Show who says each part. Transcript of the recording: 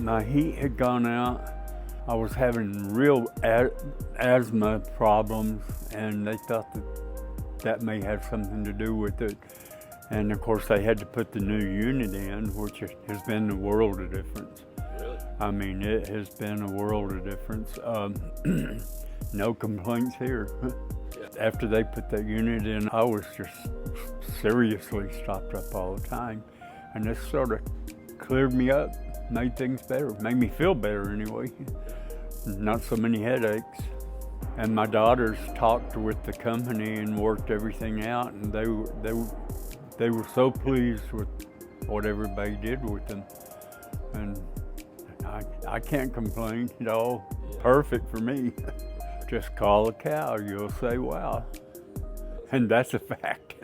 Speaker 1: My heat had gone out. I was having real asthma problems, and they thought that may have something to do with it. And of course, they had to put the new unit in, which has been a world of difference.
Speaker 2: Really?
Speaker 1: I mean, it has been a world of difference. No complaints here.
Speaker 2: Yeah.
Speaker 1: After they put that unit in, I was just seriously stopped up all the time. And this sort of cleared me up, made things better, made me feel better anyway. Not so many headaches. And my daughters talked with the company and worked everything out, and they were so pleased with what everybody did with them. And I can't complain at all. Perfect for me. Just call a cow, you'll say wow. And that's a fact.